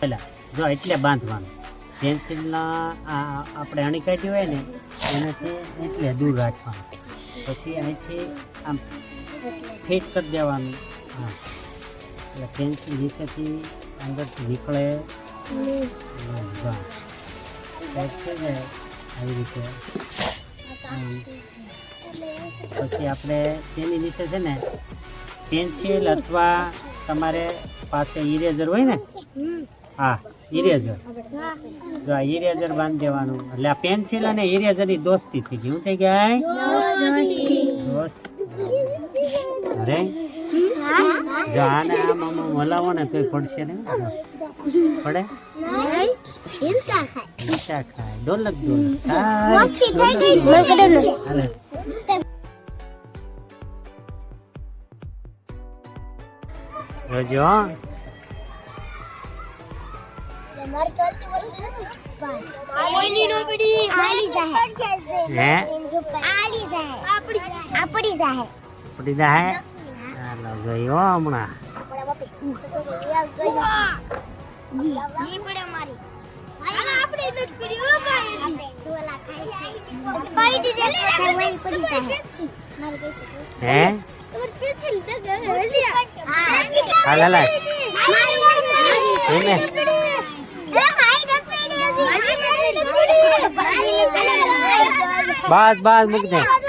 પેલા જો એટલે બાંધવાનું પેન્સિલના આપણે અણી કાઢી હોય ને એનાથી એટલે દૂર રાખવાનું પછી અહીંથી આમ ફિટ કરી દેવાનું હા એટલે પેન્સિલ નીચેથી અંદરથી નીકળે જો ટાઈટ થઈ જાય આવી રીતે પછી આપણે તેની નીચે છે ને પેન્સિલ અથવા તમારે પાસે ઇરેઝર હોય ને હા ઇરેઝર જો આ ઇરેઝર બાંધી દેવાનું એટલે આ પેન્સિલ અને ઇરેઝરની દોસ્તી થઈ ગઈ શું થઈ ગયા દોસ્ત અરે જો આને આમ આમ હલાવો ને તોય પડશે ને પડે ઈચ્છા ખાય ડોલક જોજો પડી જાય ચાલો જોયો હમણાં હે હાલા બસ બસ મૂક દે